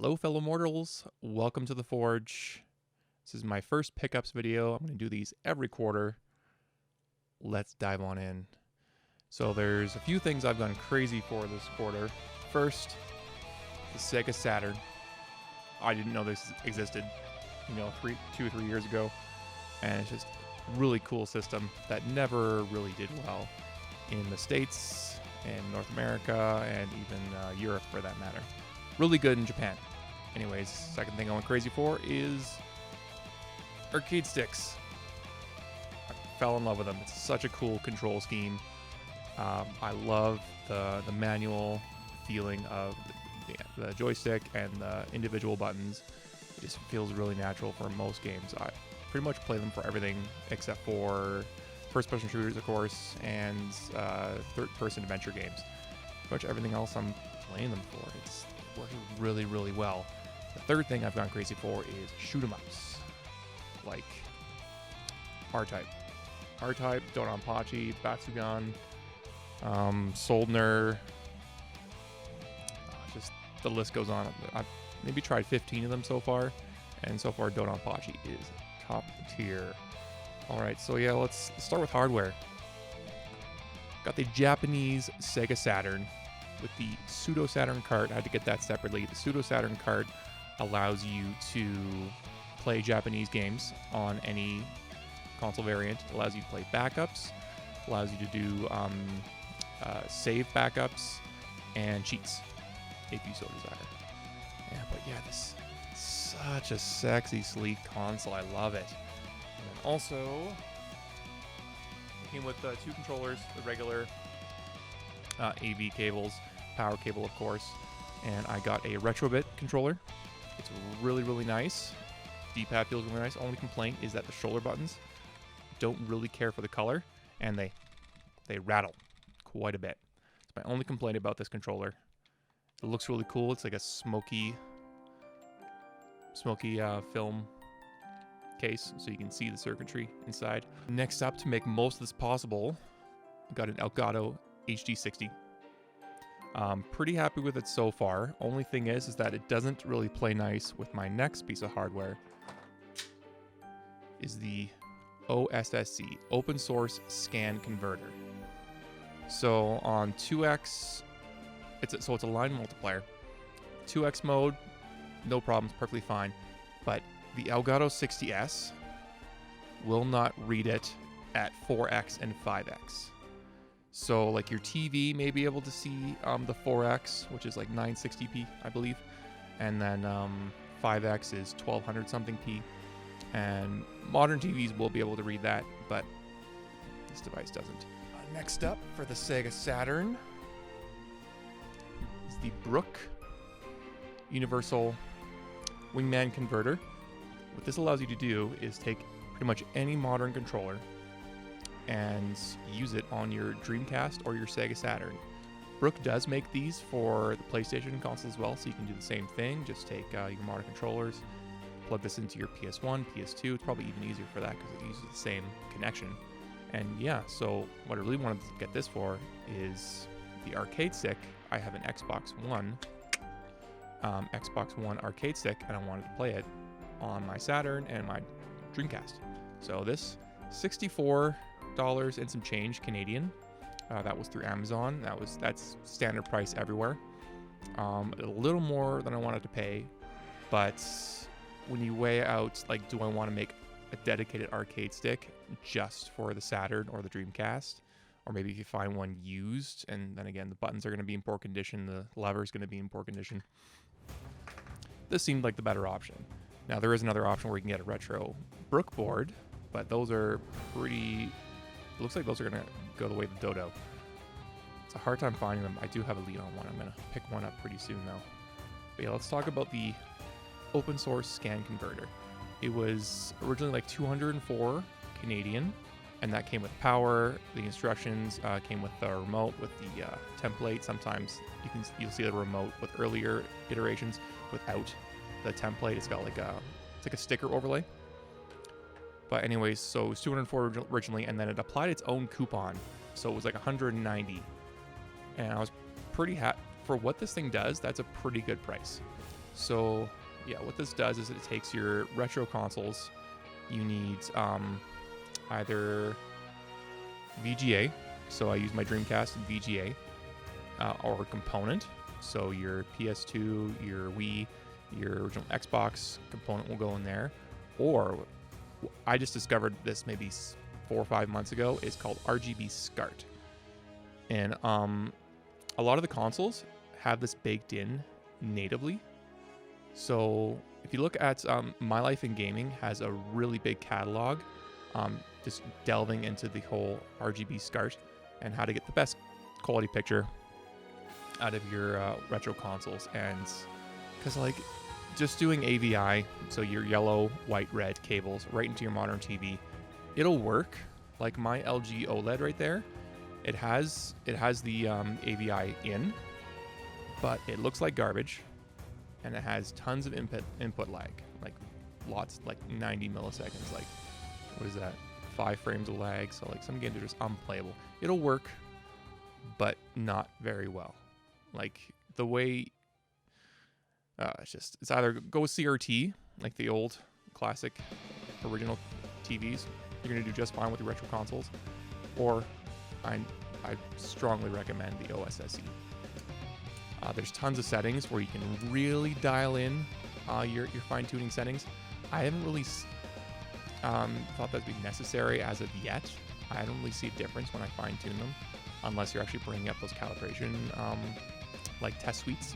Hello fellow mortals, welcome to the Forge. This is my first pickups video. I'm going to do these every quarter. Let's dive on in. So there's a few things I've gone crazy for this quarter. First, the Sega Saturn. I didn't know this existed, 2 or 3 years ago. And it's just a really cool system that never really did well in the States, in North America, and even Europe for that matter. Really good in Japan. Anyways, second thing I went crazy for is arcade sticks. I fell in love with them. It's such a cool control scheme. I love the manual feeling of the joystick and the individual buttons. It just feels really natural for most games. I pretty much play them for everything except for first-person shooters, of course, and third-person adventure games. Pretty much everything else I'm playing them for. It's working really, really well. The third thing I've gone crazy for is shoot-'em-ups, like R-Type, Donanpachi, Batsugan, Soldner. Just the list goes on. I've maybe tried 15 of them so far, and so far Donanpachi is top tier. All right, so yeah, let's start with hardware. Got the Japanese Sega Saturn with the Pseudo Saturn cart. I had to get that separately. The Pseudo Saturn cart allows you to play Japanese games on any console variant. Allows you to play backups. Allows you to do save backups and cheats if you so desire. Yeah, but yeah, this is such a sexy, sleek console. I love it. And then also, it came with 2 controllers, the regular AV cables, power cable of course, and I got a Retrobit controller. It's really, really nice. D-pad feels really nice. Only complaint is that the shoulder buttons don't really care for the color, and they rattle quite a bit. It's my only complaint about this controller. It looks really cool. It's like a smoky film case, so you can see the circuitry inside. Next up, to make most of this possible, I got an Elgato HD60. Pretty happy with it so far. Only thing is that it doesn't really play nice with my next piece of hardware. Is the Ossc, Open Source Scan Converter. So on 2x, it's a line multiplier. 2x mode, no problems, perfectly fine. But the Elgato 60S will not read it at 4x and 5x. So like your TV may be able to see the 4x, which is like 960p, I believe. And then 5x is 1200 something p. And modern TVs will be able to read that, but this device doesn't. Next up for the Sega Saturn is the Brook Universal Wingman Converter. What this allows you to do is take pretty much any modern controller and use it on your Dreamcast or your Sega Saturn. Brook does make these for the PlayStation console as well, so you can do the same thing. Just take your modern controllers, plug this into your PS1, PS2. It's probably even easier for that because it uses the same connection. And yeah, so what I really wanted to get this for is the arcade stick. I have an Xbox One arcade stick, and I wanted to play it on my Saturn and my Dreamcast. So this $64 and some change Canadian. That was through Amazon. That's standard price everywhere. A little more than I wanted to pay, but when you weigh out, like, do I want to make a dedicated arcade stick just for the Saturn or the Dreamcast? Or maybe if you find one used, and then again, the buttons are going to be in poor condition, the lever is going to be in poor condition. This seemed like the better option. Now, there is another option where you can get a retro Brook board, but those are pretty... It looks like those are going to go the way of the Dodo. It's a hard time finding them. I do have a lead on one. I'm going to pick one up pretty soon, though. But yeah, let's talk about the Open Source Scan Converter. It was originally like 204 Canadian, and that came with power. The instructions came with the remote, with the template. Sometimes you'll see the remote with earlier iterations without the template. It's got like it's like a sticker overlay. But anyways, so it was 204 originally, and then it applied its own coupon, so it was like 190. And I was pretty happy for what this thing does. That's a pretty good price. So yeah, what this does is it takes your retro consoles. You need either VGA, so I use my Dreamcast VGA, or a component. So your PS2, your Wii, your original Xbox component will go in there. Or I just discovered this maybe 4 or 5 months ago. It's called RGB SCART. And a lot of the consoles have this baked in natively. So if you look at My Life in Gaming has a really big catalog, just delving into the whole RGB SCART and how to get the best quality picture out of your retro consoles. And because like just doing AVI, so your yellow, white, red cables right into your modern TV, it'll work. Like my LG OLED right there, it has the AVI in, but it looks like garbage, and it has tons of input lag, like lots, like 90 milliseconds. Like what is that? 5 frames of lag. So like some games are just unplayable. It'll work, but not very well. Like the way it's either go with CRT, like the old classic original TVs. You're gonna do just fine with your retro consoles, or I strongly recommend the Ossc. There's tons of settings where you can really dial in your fine-tuning settings. I haven't really thought that'd be necessary as of yet. I don't really see a difference when I fine-tune them, unless you're actually bringing up those calibration like test suites.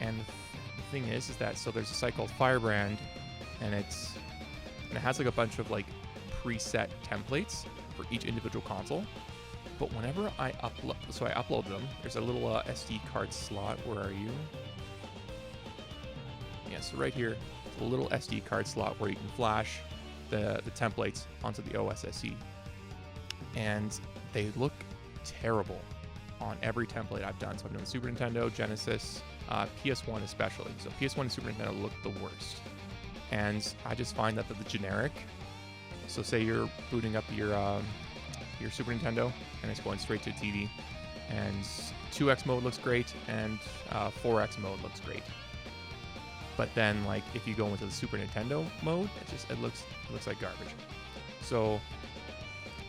And the thing is that so there's a site called Firebrand, and it has like a bunch of like preset templates for each individual console. But whenever I upload them, there's a little SD card slot. Where are you? Yeah, so right here, a little SD card slot where you can flash the templates onto the Ossc. And they look terrible on every template I've done. So I've done Super Nintendo, Genesis, PS1 especially. So PS1 and Super Nintendo look the worst. And I just find that the generic, so say you're booting up your Super Nintendo and it's going straight to TV, and 2x mode looks great and 4x mode looks great. But then like if you go into the Super Nintendo mode, it looks like garbage. So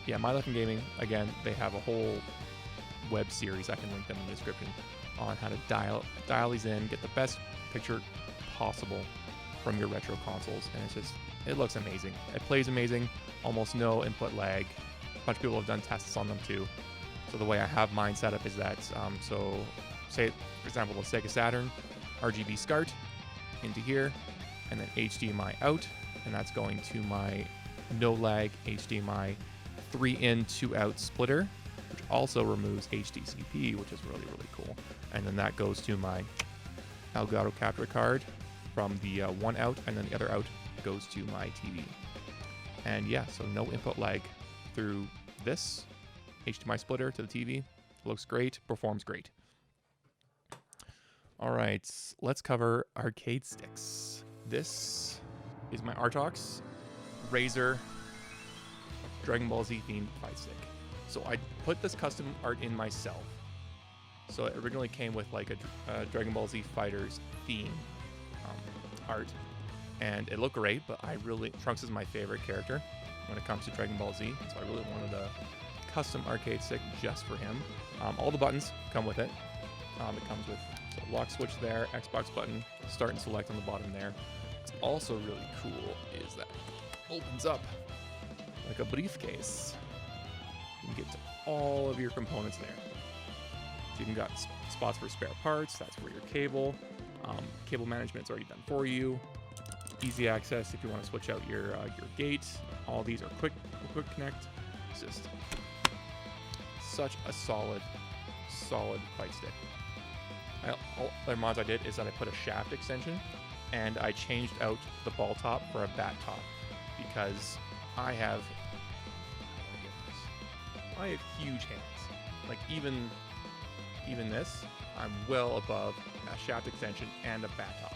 yeah, My Life in Gaming, again, they have a whole web series, I can link them in the description, on how to dial these in, get the best picture possible from your retro consoles. And it looks amazing. It plays amazing, almost no input lag. A bunch of people have done tests on them too. So the way I have mine set up is that, so say, for example, the Sega Saturn, RGB SCART into here, and then HDMI out, and that's going to my no lag HDMI 3-in 2-out splitter, which also removes HDCP, which is really, really cool. And then that goes to my Elgato capture card from the one out, and then the other out goes to my TV. And yeah, so no input lag through this HDMI splitter to the TV. Looks great, performs great. All right, let's cover arcade sticks. This is my Artox Razor Dragon Ball Z themed fight stick. So I put this custom art in myself. So it originally came with like a Dragon Ball Z Fighters theme art, and it looked great, but Trunks is my favorite character when it comes to Dragon Ball Z, so I really wanted a custom arcade stick just for him. All the buttons come with it. It comes with a lock switch there, Xbox button, start and select on the bottom there. What's also really cool is that it opens up like a briefcase. You can get to all of your components there. So you can got spots for spare parts. That's where your cable management's already done for you. Easy access if you want to switch out your gate. All these are quick connect. It's just such a solid fight stick. All other mods I did is that I put a shaft extension, and I changed out the ball top for a bat top because I have huge hands. Like even this, I'm well above a shaft extension and a bat top.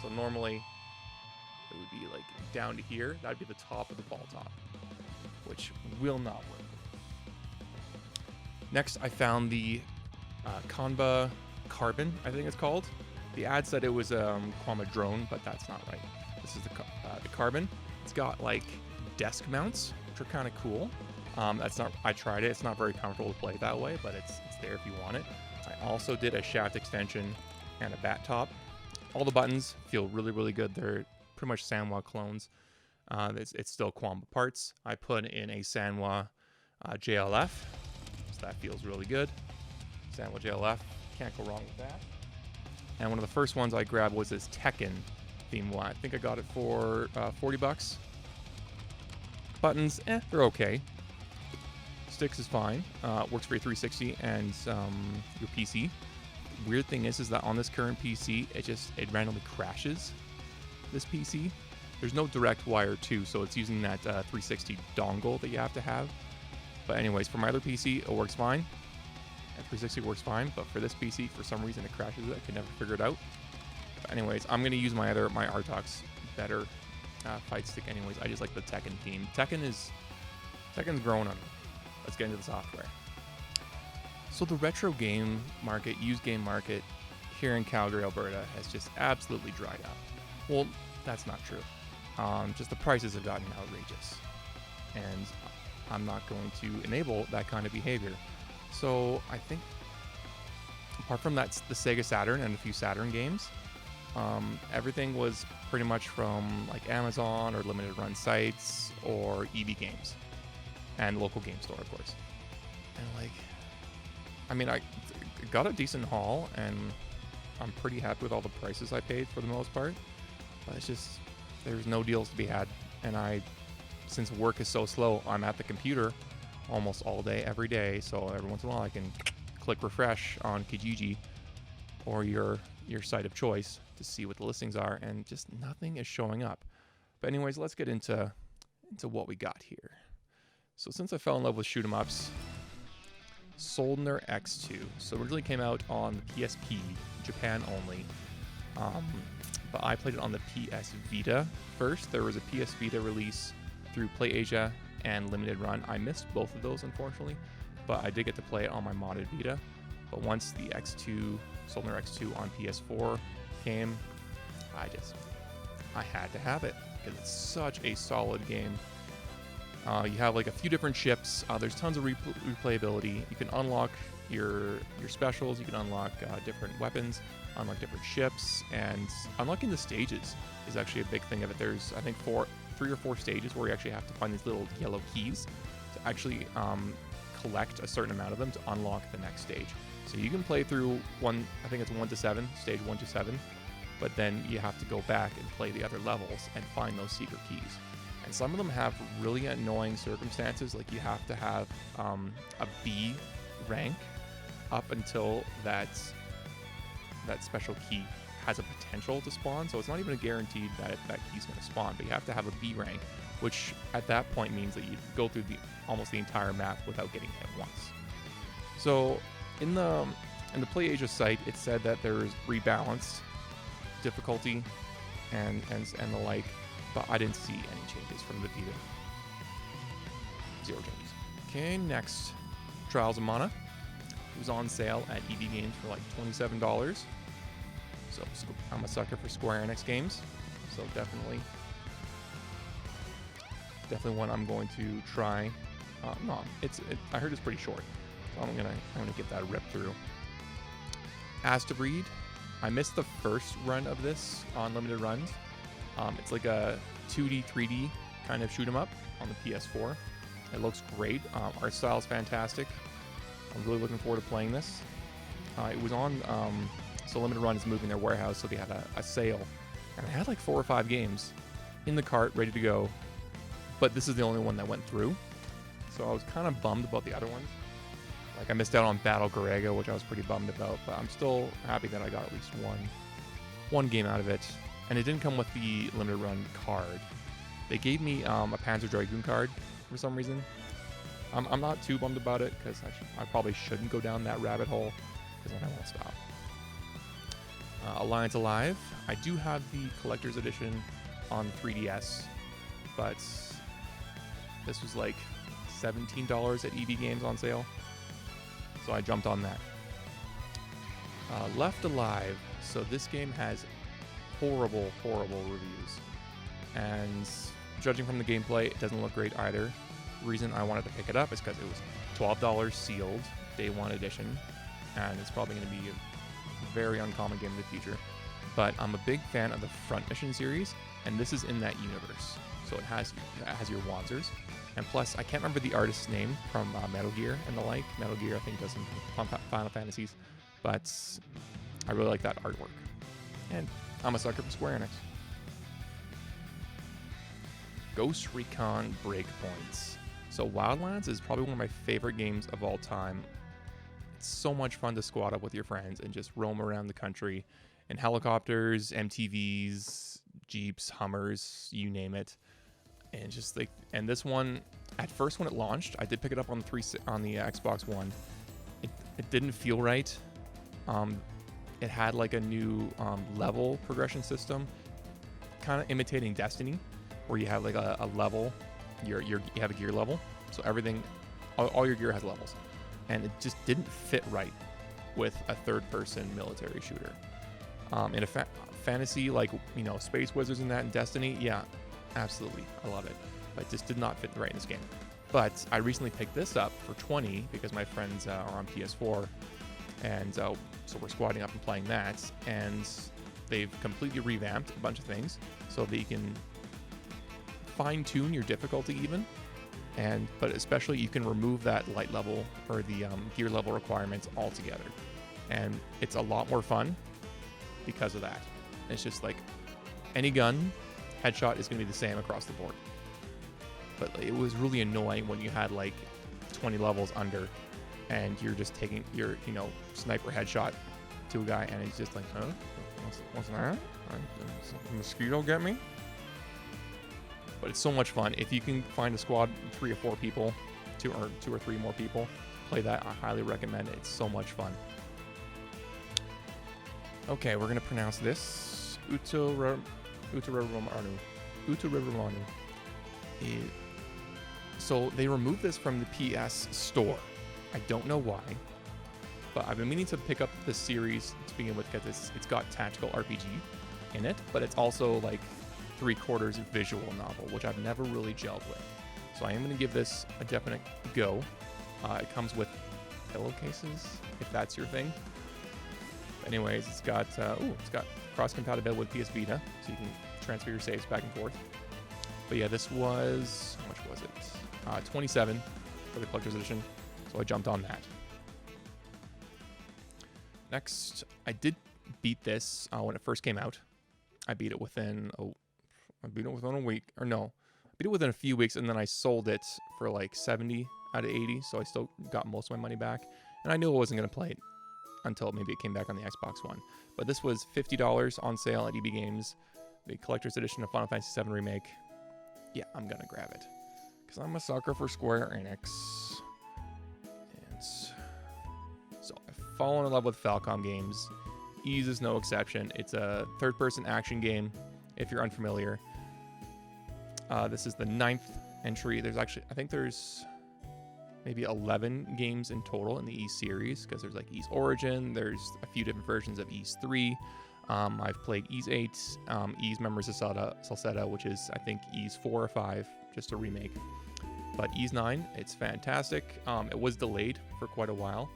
So normally it would be like down to here. That'd be the top of the ball top, which will not work. Next, I found the Kanba Carbon, I think it's called. The ad said it was Quama drone, but that's not right. This is the Carbon. It's got like desk mounts, which are kind of cool. That's not. I tried it. It's not very comfortable to play that way, but it's there if you want it. I also did a shaft extension and a bat top. All the buttons feel really, really good. They're pretty much Sanwa clones. It's still Quamba parts. I put in a Sanwa JLF, so that feels really good. Sanwa JLF, can't go wrong with that. And one of the first ones I grabbed was this Tekken Theme one. I think I got it for 40 bucks. Buttons, they're okay. Sticks is fine. Works for your 360 and your PC. Weird thing is that on this current PC, it randomly crashes this PC. There's no direct wire too, so it's using that 360 dongle that you have to have. But anyways, for my other PC, it works fine. And 360 works fine, but for this PC, for some reason, it crashes it. I can never figure it out. But anyways, I'm gonna use my Artox better fight stick. Anyways, I just like the Tekken theme. Tekken's growing on me. Let's get into the software. So the retro game market, used game market here in Calgary, Alberta has just absolutely dried up. Well, that's not true. Just the prices have gotten outrageous. And I'm not going to enable that kind of behavior. So I think, apart from that, the Sega Saturn and a few Saturn games, everything was pretty much from like Amazon or limited run sites or EB Games and local game store, of course. And like, I mean, I got a decent haul and I'm pretty happy with all the prices I paid for the most part, but it's just, there's no deals to be had. And since work is so slow, I'm at the computer almost all day, every day. So every once in a while I can click refresh on Kijiji or your site of choice to see what the listings are, and just nothing is showing up. But anyways, let's get into what we got here. So since I fell in love with shoot 'em ups, Soldner X2. So it originally came out on the PSP, Japan only. But I played it on the PS Vita first. There was a PS Vita release through PlayAsia and Limited Run. I missed both of those, unfortunately, but I did get to play it on my modded Vita. But once the X2, Soldner X2 on PS4 came, I had to have it because it's such a solid game. You have like a few different ships. There's tons of replayability. You can unlock your specials. You can unlock different weapons, unlock different ships, and unlocking the stages is actually a big thing of it. There's, I think, 3 or 4 stages where you actually have to find these little yellow keys to actually collect a certain amount of them to unlock the next stage. So you can play through I think it's 1 to 7, stage 1 to 7, but then you have to go back and play the other levels and find those secret keys. And some of them have really annoying circumstances, like you have to have a B rank up until that special key has a potential to spawn. So it's not even a guaranteed that that key's going to spawn, but you have to have a B rank, which at that point means that you go through almost the entire map without getting hit once. So in the PlayAsia site, it said that there's rebalanced difficulty and the like, but I didn't see any changes from the Vita. 0 changes. Okay, next, Trials of Mana. It was on sale at EB Games for like $27. So I'm a sucker for Square Enix games, so definitely one I'm going to try. No, I heard it's pretty short, so I'm gonna get that ripped through. Astabreed. I missed the first run of this on limited runs. It's like a 2D, 3D kind of shoot 'em up on the PS4. It looks great. Art style is fantastic. I'm really looking forward to playing this. It was on, so Limited Run is moving their warehouse, so they had a sale. And I had like 4 or 5 games in the cart, ready to go. But this is the only one that went through. So I was kind of bummed about the other ones. Like I missed out on Battle Garega, which I was pretty bummed about, but I'm still happy that I got at least one game out of it. And it didn't come with the Limited Run card. They gave me a Panzer Dragoon card for some reason. I'm not too bummed about it because I probably shouldn't go down that rabbit hole because then I won't stop. Alliance Alive. I do have the collector's edition on 3DS, but this was like $17 at EB Games on sale, so I jumped on that. Left Alive. So this game has horrible, horrible reviews. And judging from the gameplay, it doesn't look great either. The reason I wanted to pick it up is because it was $12 sealed, day one edition, and it's probably going to be a very uncommon game in the future. But I'm a big fan of the Front Mission series, and this is in that universe. So it has your Wanzers, and plus I can't remember the artist's name from Metal Gear and the like. Metal Gear I think does some Final Fantasies, but I really like that artwork. And I'm a sucker for Square Enix. Ghost Recon Breakpoints. So Wildlands is probably one of my favorite games of all time. It's so much fun to squad up with your friends and just roam around the country in helicopters, MTVs, Jeeps, Hummers, you name it. And just like, and this one, at first when it launched, I did pick it up on the Xbox One. It didn't feel right. It had like a new level progression system, kind of imitating Destiny, where you have like a level, you have a gear level, so everything, all your gear has levels, and it just didn't fit right with a third-person military shooter. In a fantasy like, you know, Space Wizards and that in Destiny, yeah, absolutely, I love it, but it just did not fit right in this game. But I recently picked this up for $20 because my friends are on PS4, and so we're squadding up and playing that, and they've completely revamped a bunch of things so that you can fine-tune your difficulty even, but especially you can remove that light level or the gear level requirements altogether, and it's a lot more fun because of that. It's just like any gun headshot is going to be the same across the board, but it was really annoying when you had like 20 levels under and you're just taking your, you know, sniper headshot to a guy and it's just like, huh, what's that? Did a mosquito get me? But it's so much fun. If you can find a squad, 3 or 4 people, two or three more people, play that. I highly recommend it. It's so much fun. Okay, we're gonna pronounce this Utaramanu. So they removed this from the PS Store. I don't know why, but I've been meaning to pick up this series to begin with because it's got tactical RPG in it, but it's also like 3/4 visual novel, which I've never really gelled with. So I am going to give this a definite go. It comes with pillowcases, if that's your thing. But anyways, it's got cross compatibility with PS Vita, so you can transfer your saves back and forth. But yeah, this was, how much was it? $27 for the collector's edition. So I jumped on that. Next, I did beat this when it first came out. I beat it within a week, or no, I beat it within a few weeks, and then I sold it for like 70 out of 80, so I still got most of my money back. And I knew I wasn't going to play it until maybe it came back on the Xbox One. But this was $50 on sale at EB Games, the collector's edition of Final Fantasy VII Remake. Yeah, I'm going to grab it, because I'm a sucker for Square Enix. And so I've fallen in love with Falcom games. Ys is no exception. It's a third-person action game, if you're unfamiliar. This is the 9th entry. There's actually, I think there's maybe 11 games in total in the Ys series, because there's like Ys Origin, there's a few different versions of Ys 3. I've played Ys 8, Ys Memories of Salsetta, which is, I think, Ys 4 or 5, just a remake. But Ys 9, it's fantastic. It was delayed for quite a while,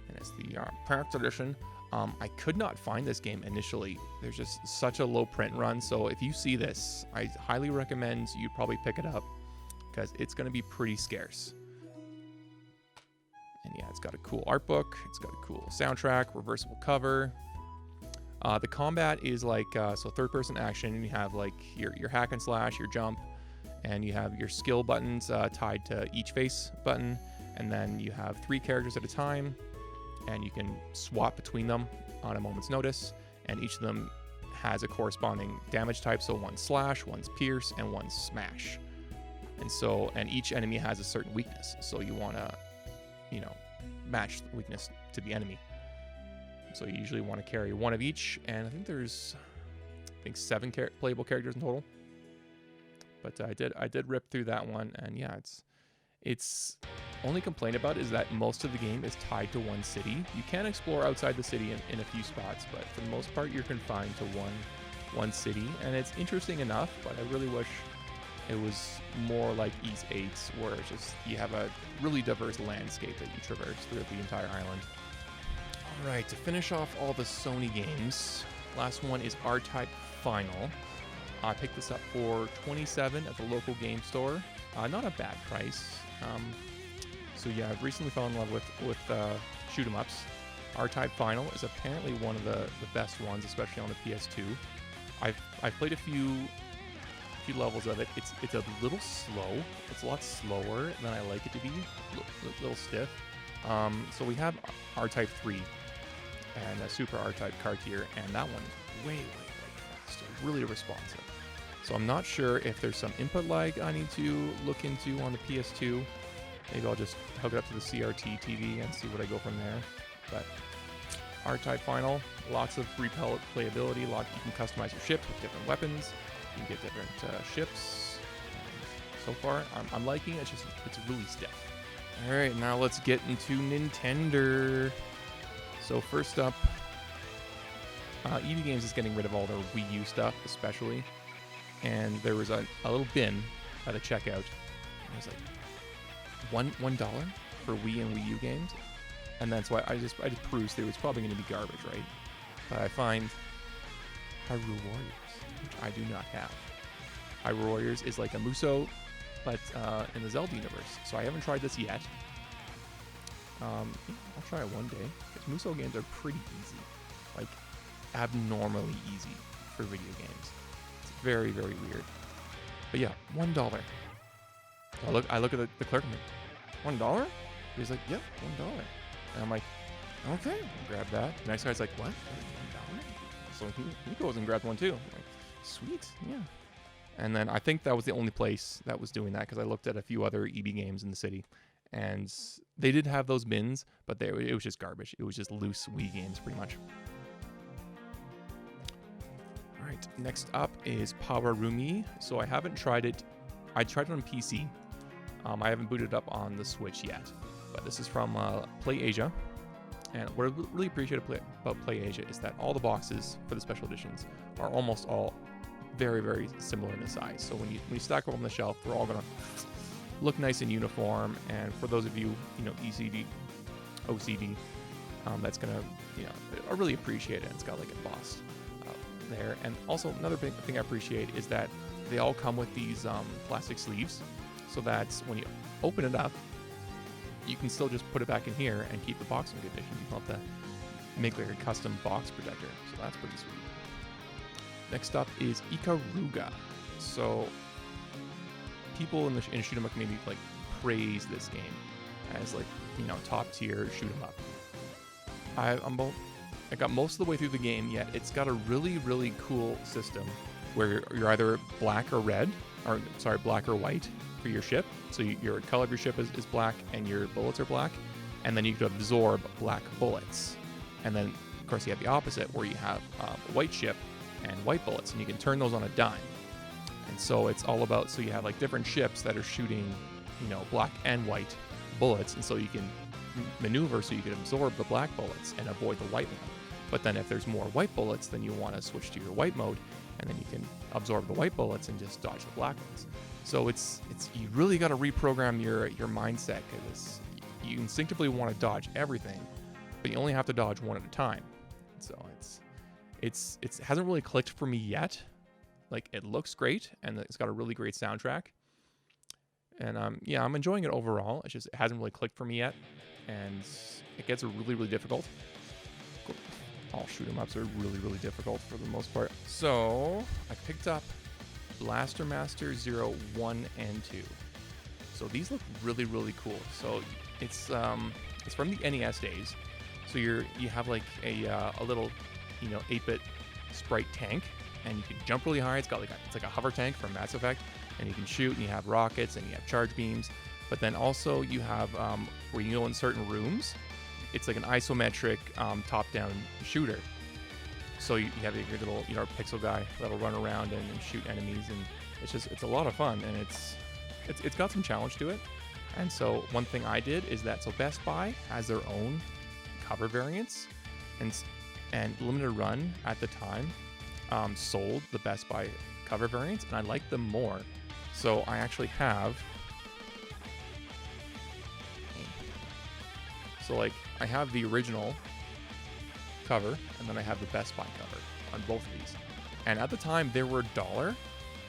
and it's the PAX edition. I could not find this game initially. There's just such a low print run, so if you see this, I highly recommend you probably pick it up, because it's going to be pretty scarce. And yeah, it's got a cool art book, it's got a cool soundtrack, reversible cover. The combat is like, so third-person action, and you have like your hack and slash, your jump, and you have your skill buttons tied to each face button, and then you have 3 characters at a time, and you can swap between them on a moment's notice, and each of them has a corresponding damage type, so one's slash, one's pierce, and one's smash. And each enemy has a certain weakness, so you want to, you know, match the weakness to the enemy. So you usually want to carry one of each, and I think there's 7 playable characters in total. But I did rip through that one, and yeah, it's only complaint about is that most of the game is tied to one city. You can explore outside the city in a few spots, but for the most part, you're confined to one city. And it's interesting enough, but I really wish it was more like East 8's, where it's just you have a really diverse landscape that you traverse throughout the entire island. All right, to finish off all the Sony games, last one is R-Type Final. I picked this up for $27 at the local game store. Not a bad price. So yeah, I've recently fallen in love with shoot 'em ups. R-Type Final is apparently one of the best ones, especially on the PS2. I've played a few levels of it. It's a little slow. It's a lot slower than I like it to be. A little stiff. So we have R-Type 3 and a Super R-Type Cartier, and that one way faster, really responsive. So I'm not sure if there's some input lag I need to look into on the PS2. Maybe I'll just hook it up to the CRT TV and see what I go from there. But R-Type Final, lots of replayability. You can customize your ship with different weapons. You can get different ships. So far, I'm liking it. It's really stiff. All right, now let's get into Nintendo. So first up, EB Games is getting rid of all their Wii U stuff, especially. And there was a little bin by the checkout. It was like $1 for Wii and Wii U games. And that's why I just perused through. It's probably going to be garbage, right? But I find Hyrule Warriors, which I do not have. Hyrule Warriors is like a Muso, but in the Zelda universe. So I haven't tried this yet. I'll try it one day. Because Muso games are pretty easy. Like, abnormally easy for video games. It's very, very weird. But yeah, $1. I look at the clerk and I'm like, $1? He's like, yep, $1. And I'm like, okay, I'll grab that. The next guy's like, what? $1? So he goes and grabs one too. I'm like, sweet, yeah. And then I think that was the only place that was doing that, because I looked at a few other EB games in the city, and they did have those bins, but it was just garbage. It was just loose Wii games, pretty much. All right, next up is Power Rumi. So I haven't tried it. I tried it on PC. I haven't booted it up on the Switch yet, but this is from Play Asia. And what I really appreciate about Play Asia is that all the boxes for the special editions are almost all very, very similar in the size. So when you stack them on the shelf, they're all gonna look nice and uniform. And for those of you, OCD, that's gonna, I really appreciate it. It's got like embossed there. And also another big thing I appreciate is that they all come with these plastic sleeves, so that when you open it up, you can still just put it back in here and keep the box in condition. You don't have to make like a custom box protector. So that's pretty sweet. Next up is Ikaruga. So people in the shoot 'em up community like praise this game as like, top tier shoot 'em up. I got most of the way through the game, yet it's got a really, really cool system where you're either black or white for your ship. So your color of your ship is black and your bullets are black. And then you can absorb black bullets. And then, of course, you have the opposite where you have a white ship and white bullets, and you can turn those on a dime. And so it's all about, so you have like different ships that are shooting, black and white bullets. And so you can maneuver so you can absorb the black bullets and avoid the white one. But then if there's more white bullets, then you want to switch to your white mode, and then you can absorb the white bullets and just dodge the black ones. So it's you really got to reprogram your mindset, because you instinctively want to dodge everything, but you only have to dodge one at a time. So it hasn't really clicked for me yet. Like, it looks great, and it's got a really great soundtrack. And I'm enjoying it overall. It's just it hasn't really clicked for me yet, and it gets really, really difficult. All shoot 'em ups are really, really difficult for the most part. So I picked up Blaster Master 0, 1, and 2. So these look really, really cool. So it's from the NES days. So you have like a little 8-bit sprite tank, and you can jump really high. It's like a hover tank from Mass Effect, and you can shoot, and you have rockets, and you have charge beams. But then also you have where you go in certain rooms, it's like an isometric top-down shooter. So you have your little pixel guy that'll run around and shoot enemies, and it's a lot of fun, and it's got some challenge to it. And so one thing I did is that, so Best Buy has their own cover variants, and Limited Run at the time sold the Best Buy cover variants, and I liked them more. So I actually have, so like I have the original cover, and then I have the Best Buy cover on both of these. And at the time they were $1,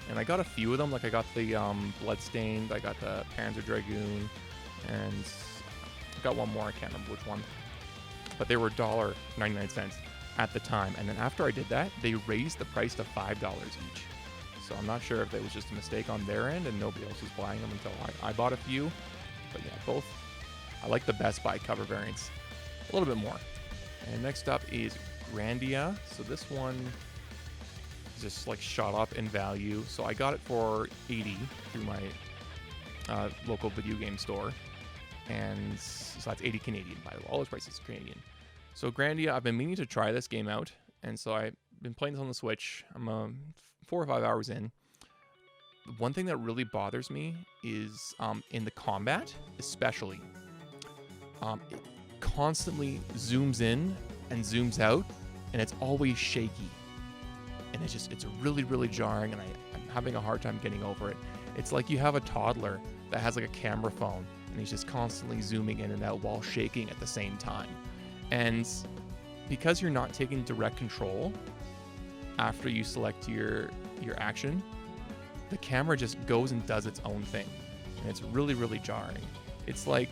and I got a few of them. Like I got the Bloodstained, I got the Panzer Dragoon, and I got one more, I can't remember which one. But they were $1.99 at the time. And then after I did that, they raised the price to $5 each. So I'm not sure if it was just a mistake on their end and nobody else was buying them until I bought a few. But yeah, both. I like the Best Buy cover variants a little bit more. And next up is Grandia. So this one just like shot up in value. So I got it for $80 through my local video game store. And so that's 80 Canadian, by the way. All those prices are Canadian. So Grandia, I've been meaning to try this game out. And so I've been playing this on the Switch. I'm 4 or 5 hours in. One thing that really bothers me is in the combat, especially, it constantly zooms in and zooms out, and it's always shaky. And it's really, really jarring, and I'm having a hard time getting over it. It's like you have a toddler that has like a camera phone, and he's just constantly zooming in and out while shaking at the same time. And because you're not taking direct control after you select your action, the camera just goes and does its own thing, and it's really, really jarring. It's like,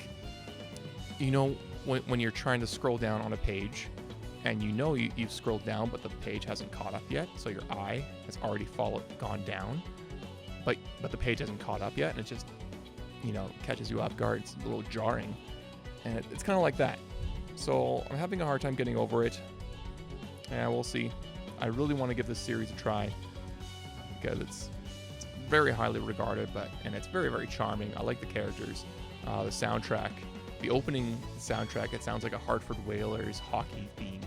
you know, when you're trying to scroll down on a page, and you know you've scrolled down, but the page hasn't caught up yet, so your eye has already gone down, but the page hasn't caught up yet, and it just, you know, catches you off guard. It's a little jarring, and it's kind of like that. So I'm having a hard time getting over it. Yeah, we'll see. I really want to give this series a try because it's very highly regarded, and it's very, very charming. I like the characters, the soundtrack, the opening soundtrack. It sounds like a Hartford Whalers hockey theme.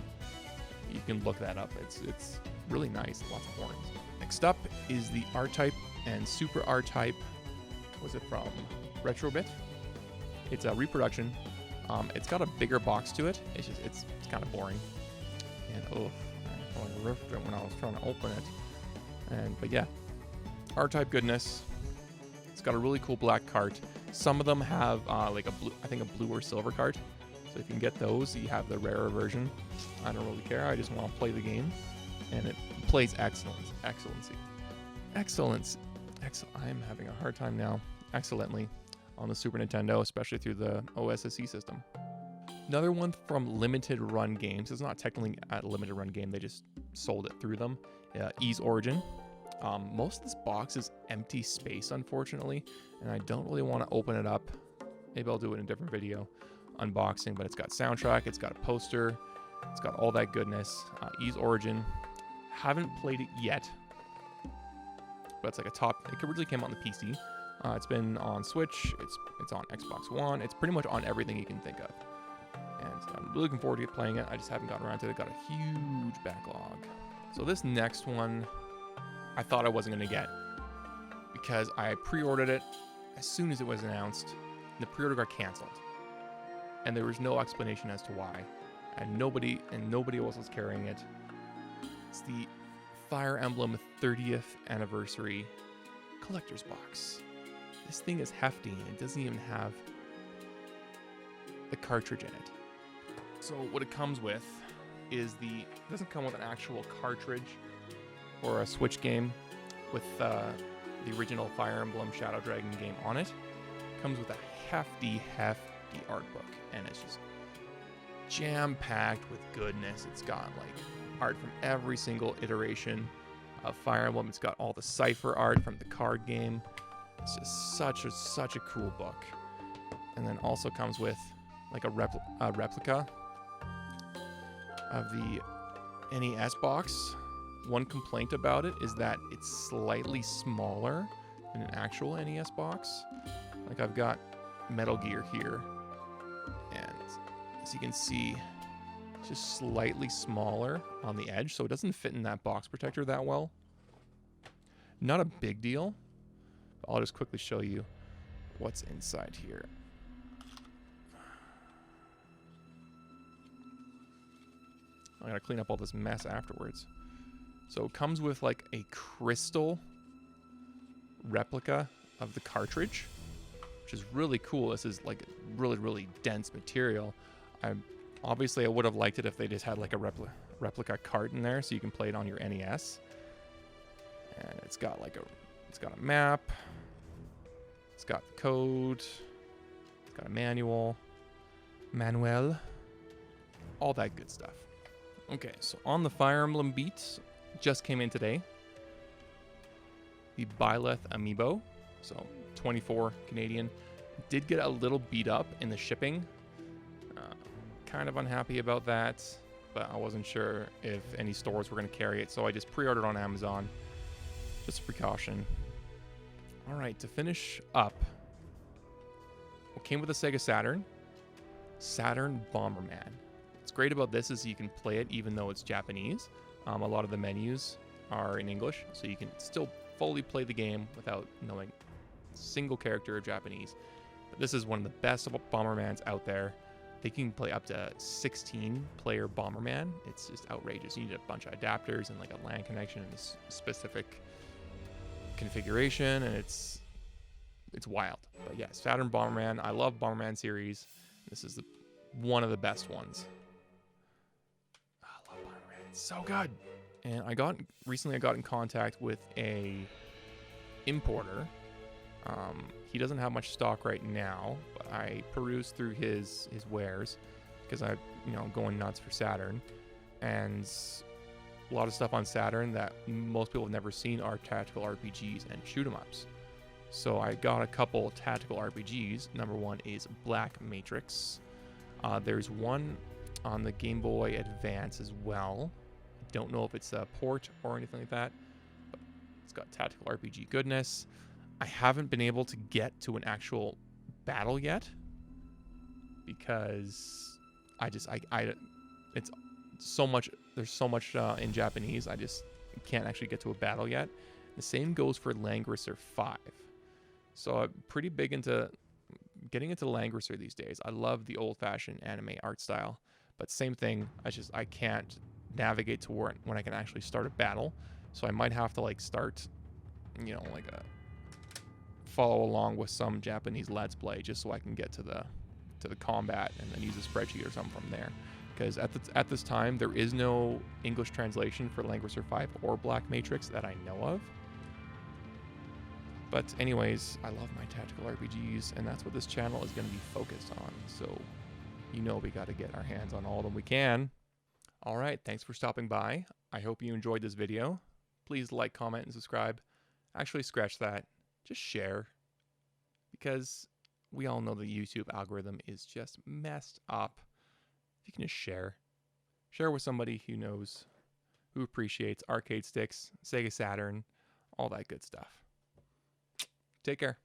You can look that up. It's really nice. Lots of horns. Next up is the R-Type and Super R-Type. Was it from Retrobit? It's a reproduction. It's got a bigger box to it. It's kind of boring. And I ripped it when I was trying to open it. But yeah, R-Type goodness. It's got a really cool black cart. Some of them have like a blue, I think a blue or silver cart. So if you can get those, you have the rarer version. I don't really care. I just want to play the game, and it plays excellency. I'm having a hard time now. Excellently on the Super Nintendo, especially through the Ossc system. Another one from Limited Run Games. It's not technically a Limited Run game. They just sold it through them. Ys Origin. Most of this box is empty space, unfortunately, and I don't really want to open it up. Maybe I'll do it in a different video, unboxing, but it's got soundtrack, it's got a poster, it's got all that goodness. Ys Origin. Haven't played it yet, but it's like it originally came out on the PC. It's been on Switch, it's on Xbox One, it's pretty much on everything you can think of. And I'm really looking forward to playing it. I just haven't gotten around to it. Got a huge backlog. So this next one, I thought I wasn't going to get, because I pre-ordered it as soon as it was announced, and the pre-order got canceled. And there was no explanation as to why. And nobody else was carrying it. It's the Fire Emblem 30th Anniversary Collector's Box. This thing is hefty, and it doesn't even have the cartridge in it. So what it comes with is it doesn't come with an actual cartridge or a Switch game with the original Fire Emblem Shadow Dragon game on it. It comes with a hefty art book, and it's just jam-packed with goodness. It's got like art from every single iteration of Fire Emblem. It's got all the cipher art from the card game. It's just such a cool book. And then also comes with like a replica of the NES box. One complaint about it is that it's slightly smaller than an actual NES box. Like I've got Metal Gear here, and as you can see, it's just slightly smaller on the edge, so it doesn't fit in that box protector that well. Not a big deal, but I'll just quickly show you what's inside here. I gotta clean up all this mess afterwards. So it comes with like a crystal replica of the cartridge, which is really cool. This is like really dense material. Obviously I would have liked it if they just had like a replica cart in there so you can play it on your NES. And it's got like it's got a map, it's got the code, it's got a manual, all that good stuff. Okay, so on the Fire Emblem beats, just came in today. The Byleth Amiibo, so 24 Canadian. Did get a little beat up in the shipping. Kind of unhappy about that, but I wasn't sure if any stores were going to carry it, so I just pre-ordered on Amazon. Just a precaution. All right, to finish up, what came with the Sega Saturn? Saturn Bomberman. What's great about this is you can play it even though it's Japanese. A lot of the menus are in English, so you can still fully play the game without knowing a single character of Japanese. But this is one of the best Bombermans out there. They can play up to 16-player Bomberman. It's just outrageous. You need a bunch of adapters and like a LAN connection and a specific configuration, and it's wild. But yeah, Saturn Bomberman. I love Bomberman series. This is one of the best ones. I love Bomberman. It's so good. And recently I got in contact with a importer. He doesn't have much stock right now, but I perused through his wares because I'm going nuts for Saturn, and a lot of stuff on Saturn that most people have never seen are tactical RPGs and shoot 'em ups. So I got a couple tactical RPGs. Number one is Black Matrix. There's one on the Game Boy Advance as well. Don't know if it's a port or anything like that, but it's got tactical RPG goodness. I haven't been able to get to an actual battle yet because it's so much. There's so much in Japanese. I just can't actually get to a battle yet. The same goes for Langrisser 5. So I'm pretty big into getting into Langrisser these days. I love the old-fashioned anime art style, but same thing. I can't navigate to when I can actually start a battle. So I might have to start, follow along with some Japanese Let's Play just so I can get to the combat and then use a spreadsheet or something from there. Because at this time there is no English translation for Langrisser 5 or Black Matrix that I know of. But anyways, I love my tactical RPGs, and that's what this channel is going to be focused on. So, we got to get our hands on all of them we can. All right, thanks for stopping by. I hope you enjoyed this video. Please like, comment, and subscribe. Actually, scratch that. Just share. Because we all know the YouTube algorithm is just messed up. If you can just share. Share with somebody who knows, who appreciates arcade sticks, Sega Saturn, all that good stuff. Take care.